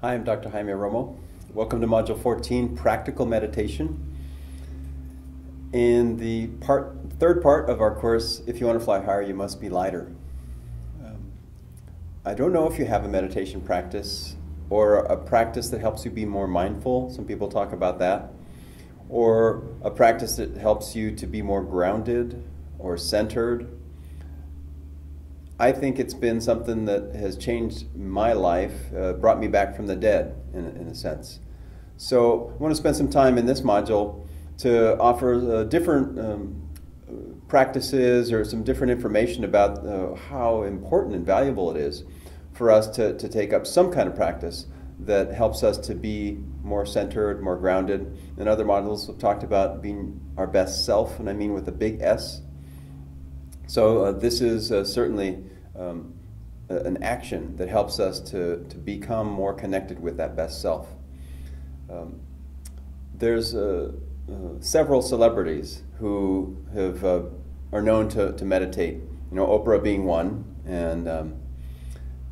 Hi, I'm Dr. Jaime Module. Welcome to Module 14, Practical Meditation. In the third part of our course, If You Want to Fly Higher, You Must Be Lighter. I don't know if you have a meditation practice or a practice that helps you be more mindful. Some people talk about that. Or a practice that helps you to be more grounded or centered. I think it's been something that has changed my life, brought me back from the dead, in a sense. So I want to spend some time in this module to offer different practices or some different information about how important and valuable it is for us to take up some kind of practice that helps us to be more centered, more grounded. In other modules, we've talked about being our best self, and I mean with a big S. So this is certainly an action that helps us to become more connected with that best self. There's several celebrities who are known to meditate. You know, Oprah being one, and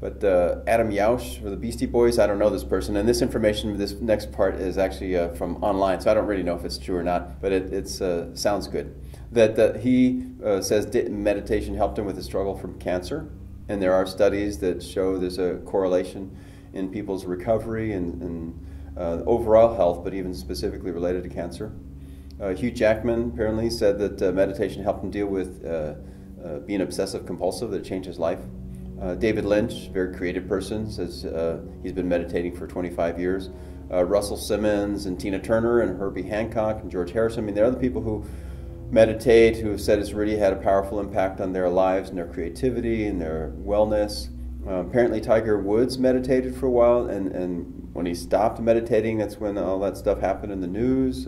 but Adam Yauch or the Beastie Boys, I don't know this person, and this information, this next part is actually from online, so I don't really know if it's true or not, but it sounds good. That he says meditation helped him with his struggle from cancer, and there are studies that show there's a correlation in people's recovery and overall health, but even specifically related to cancer. Hugh Jackman apparently said that meditation helped him deal with being obsessive compulsive, that it changed his life. David Lynch, very creative person, says he's been meditating for 25 years. Russell Simmons and Tina Turner and Herbie Hancock and George Harrison, I mean, there are other people who meditate who have said it's really had a powerful impact on their lives and their creativity and their wellness. Apparently Tiger Woods meditated for a while, and when he stopped meditating, that's when all that stuff happened in the news.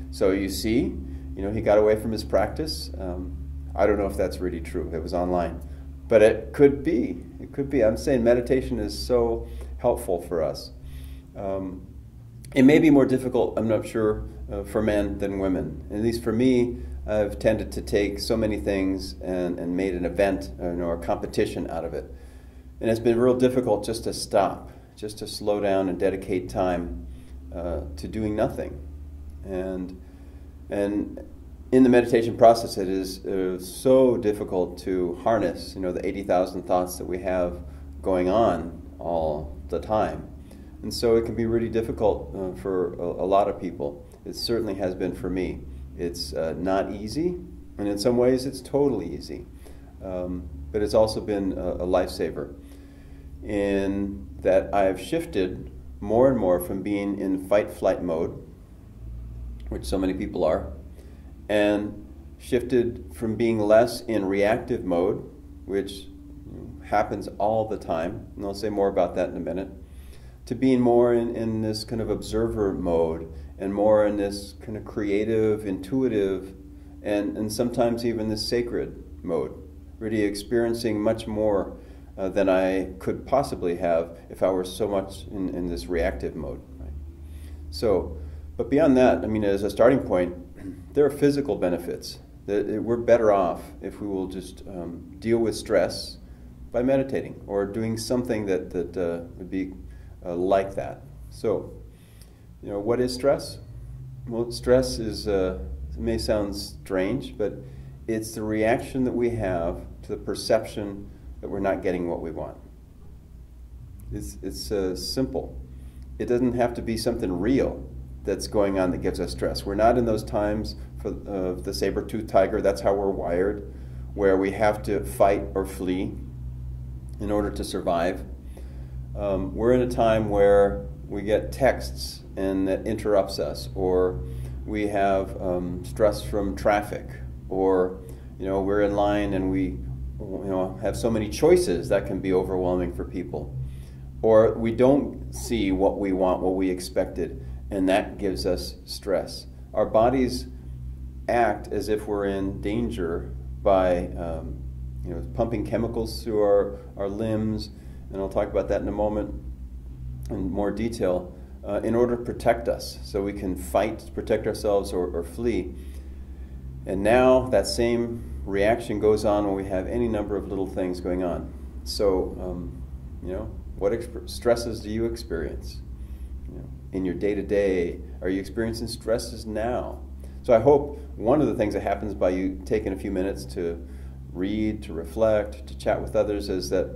So you see, he got away from his practice. I don't know if that's really true. It was online. But it could be. It could be. I'm saying meditation is so helpful for us. It may be more difficult, I'm not sure, for men than women. At least for me, I've tended to take so many things and made an event or a competition out of it. And it's been real difficult just to stop, just to slow down and dedicate time to doing nothing. And in the meditation process, it is so difficult to harness, the 80,000 thoughts that we have going on all the time. And so it can be really difficult for a lot of people. It certainly has been for me. It's not easy, and in some ways it's totally easy. But it's also been a lifesaver in that I've shifted more and more from being in fight-flight mode, which so many people are, and shifted from being less in reactive mode, which happens all the time, and I'll say more about that in a minute, to being more in this kind of observer mode and more in this kind of creative, intuitive, and sometimes even this sacred mode, really experiencing much more than I could possibly have if I were so much in this reactive mode. Right? So, but beyond that, I mean, as a starting point, there are physical benefits. We're better off if we will just deal with stress by meditating or doing something that would be like that. So, what is stress? Well, stress is, it may sound strange, but it's the reaction that we have to the perception that we're not getting what we want. It's simple. It doesn't have to be something real that's going on that gives us stress. We're not in those times for the saber-toothed tiger. That's how we're wired, where we have to fight or flee in order to survive. We're in a time where we get texts and that interrupts us, or we have stress from traffic, or we're in line and we have so many choices that can be overwhelming for people, or we don't see what we want, what we expected, and that gives us stress. Our bodies act as if we're in danger by pumping chemicals through our limbs, and I'll talk about that in a moment in more detail, in order to protect us, so we can fight, protect ourselves, or flee. And now that same reaction goes on when we have any number of little things going on. So, What stresses do you experience? In your day-to-day, are you experiencing stresses now? So I hope one of the things that happens by you taking a few minutes to read, to reflect, to chat with others is that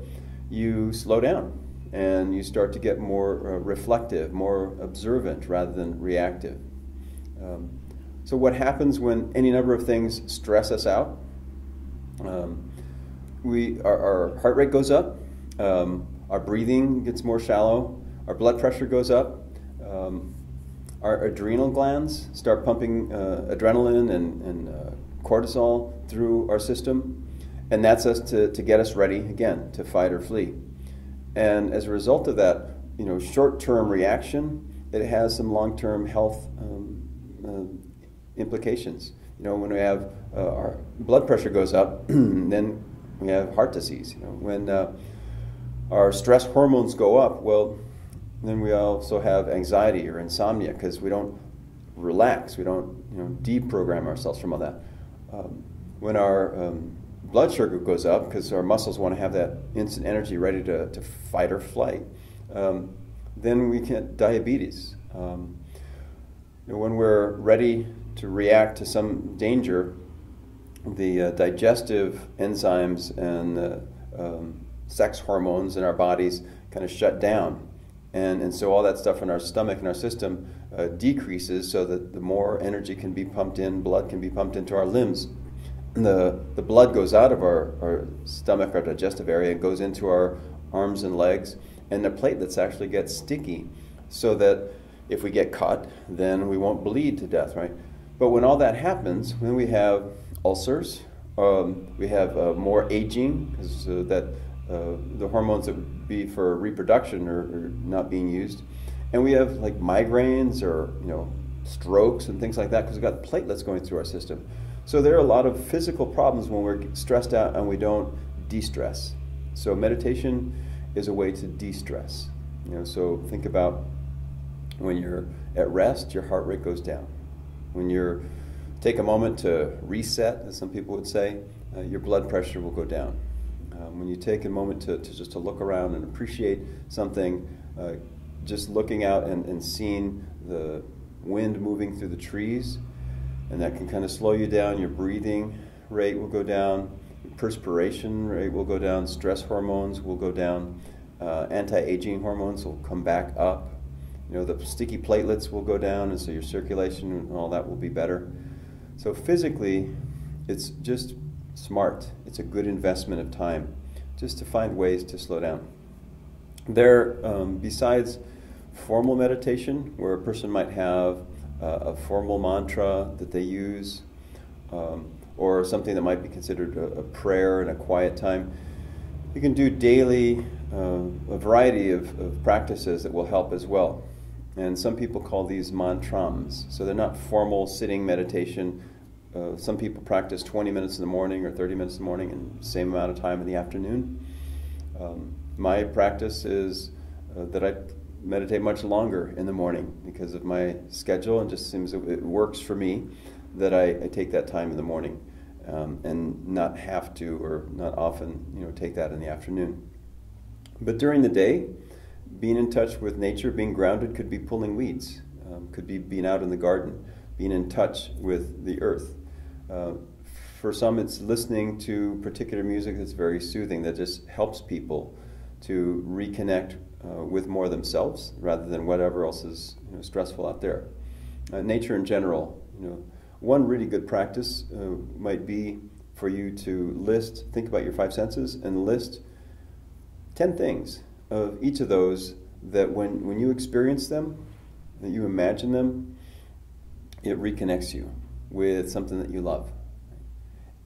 you slow down and you start to get more reflective, more observant rather than reactive. So what happens when any number of things stress us out? Our heart rate goes up, our breathing gets more shallow, our blood pressure goes up, our adrenal glands start pumping adrenaline and cortisol through our system, and that's us to get us ready again to fight or flee. And as a result of that, short-term reaction, it has some long-term health implications. When we have our blood pressure goes up, then we have heart disease. When our stress hormones go up, well, then we also have anxiety or insomnia because we don't relax, we don't deprogram ourselves from all that. When our blood sugar goes up because our muscles want to have that instant energy ready to fight or flight, then we get diabetes. When we're ready to react to some danger, the digestive enzymes and the sex hormones in our bodies kind of shut down. And so all that stuff in our stomach and our system decreases so that the more energy can be pumped in, blood can be pumped into our limbs. The blood goes out of our stomach, our digestive area, and goes into our arms and legs, and the platelets actually get sticky so that if we get caught, then we won't bleed to death, right? But when all that happens, when we have ulcers, we have more aging, because the hormones that would be for reproduction are not being used, and we have like migraines or strokes and things like that because we've got platelets going through our system. So there are a lot of physical problems when we're stressed out and we don't de-stress. So meditation is a way to de-stress. So think about when you're at rest, your heart rate goes down. When you take a moment to reset, as some people would say, your blood pressure will go down. When you take a moment to just to look around and appreciate something, just looking out and seeing the wind moving through the trees, and that can kind of slow you down. Your breathing rate will go down, your perspiration rate will go down, stress hormones will go down, anti-aging hormones will come back up. The sticky platelets will go down, and so your circulation and all that will be better. So physically, it's just smart. It's a good investment of time just to find ways to slow down. There, besides formal meditation, where a person might have a formal mantra that they use, or something that might be considered a prayer in a quiet time, you can do daily a variety of practices that will help as well. And some people call these mantrams. So they're not formal sitting meditation. Some people practice 20 minutes in the morning or 30 minutes in the morning and the same amount of time in the afternoon. My practice is that I meditate much longer in the morning because of my schedule, and just seems it works for me that I take that time in the morning and not have to or not often take that in the afternoon. But during the day, being in touch with nature, being grounded, could be pulling weeds, could be being out in the garden, being in touch with the earth. For some, it's listening to particular music that's very soothing, that just helps people to reconnect with more themselves rather than whatever else is stressful out there. Nature in general, one really good practice might be for you to think about your five senses and list 10 things of each of those that when you experience them, that you imagine them, it reconnects you with something that you love.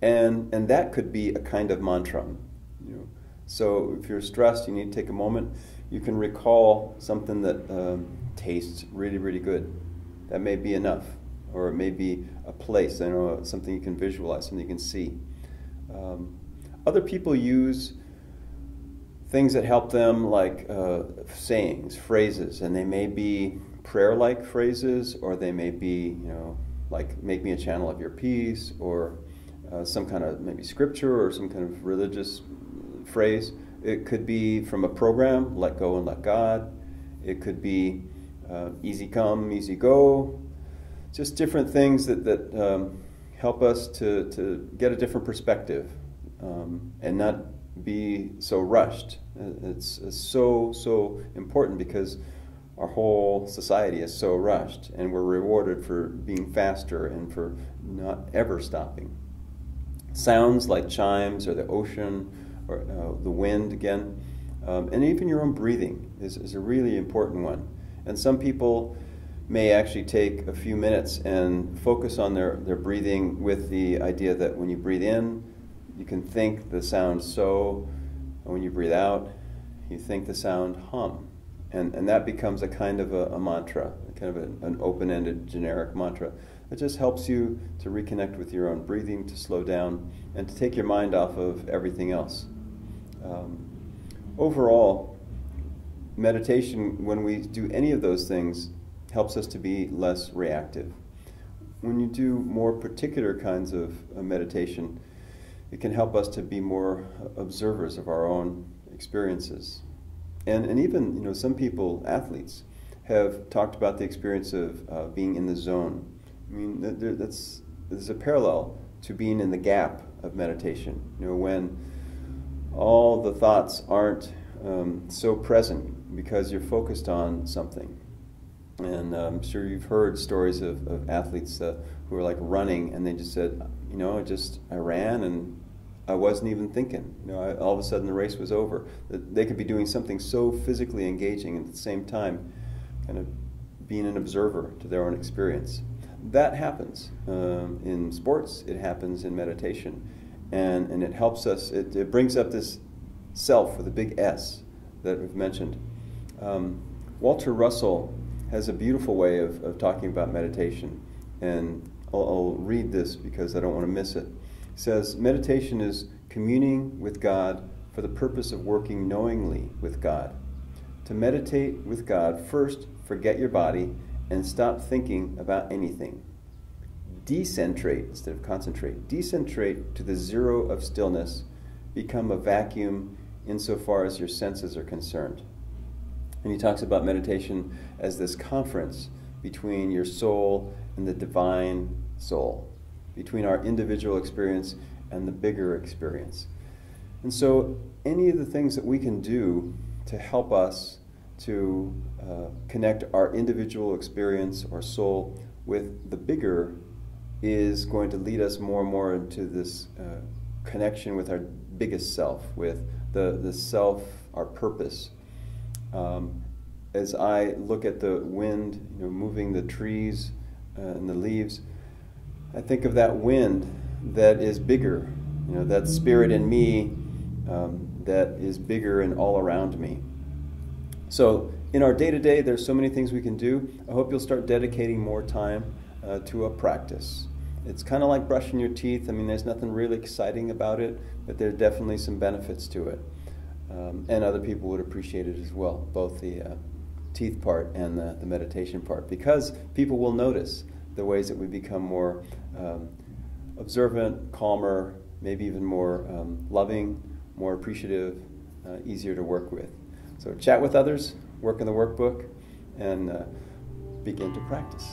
And that could be a kind of mantra. So if you're stressed, you need to take a moment. You can recall something that tastes really, really good. That may be enough. Or it may be a place, something you can visualize, something you can see. Other people use things that help them, like sayings, phrases, and they may be prayer-like phrases, or they may be, like "make me a channel of your peace," or some kind of maybe scripture or some kind of religious phrase. It could be from a program, Let Go and Let God. It could be easy come, easy go. Just different things that help us to get a different perspective and not be so rushed. It's so important because our whole society is so rushed, and we're rewarded for being faster and for not ever stopping. Sounds like chimes or the ocean or the wind again, and even your own breathing is a really important one. And some people may actually take a few minutes and focus on their breathing with the idea that when you breathe in, you can think the sound so, and when you breathe out, you think the sound hum. And that becomes a kind of a mantra, kind of an open-ended generic mantra. It just helps you to reconnect with your own breathing, to slow down, and to take your mind off of everything else. Overall, meditation, when we do any of those things, helps us to be less reactive. When you do more particular kinds of meditation, it can help us to be more observers of our own experiences. And even, some people, athletes, have talked about the experience of being in the zone. I mean, there's a parallel to being in the gap of meditation. When all the thoughts aren't so present because you're focused on something. And I'm sure you've heard stories of athletes who are like running, and they just said, I ran and I wasn't even thinking. All of a sudden the race was over. They could be doing something so physically engaging and at the same time kind of being an observer to their own experience. That happens in sports. It happens in meditation. And it helps us, it brings up this self with a big S that we've mentioned. Walter Russell has a beautiful way of talking about meditation. And I'll read this because I don't want to miss it. He says, meditation is communing with God for the purpose of working knowingly with God. To meditate with God, first forget your body and stop thinking about anything. Decentrate instead of concentrate. Decentrate to the zero of stillness. Become a vacuum insofar as your senses are concerned. And he talks about meditation as this conference between your soul and the divine soul, between our individual experience and the bigger experience. And so any of the things that we can do to help us to connect our individual experience or soul with the bigger is going to lead us more and more into this connection with our biggest self, with the self, our purpose. As I look at the wind, moving the trees and the leaves, I think of that wind that is bigger, that spirit in me that is bigger and all around me. So in our day-to-day, there's so many things we can do. I hope you'll start dedicating more time to a practice. It's kind of like brushing your teeth. I mean, there's nothing really exciting about it, but there are definitely some benefits to it. And other people would appreciate it as well, both the teeth part and the meditation part, because people will notice the ways that we become more observant, calmer, maybe even more loving, more appreciative, easier to work with. So chat with others, work in the workbook, and begin to practice.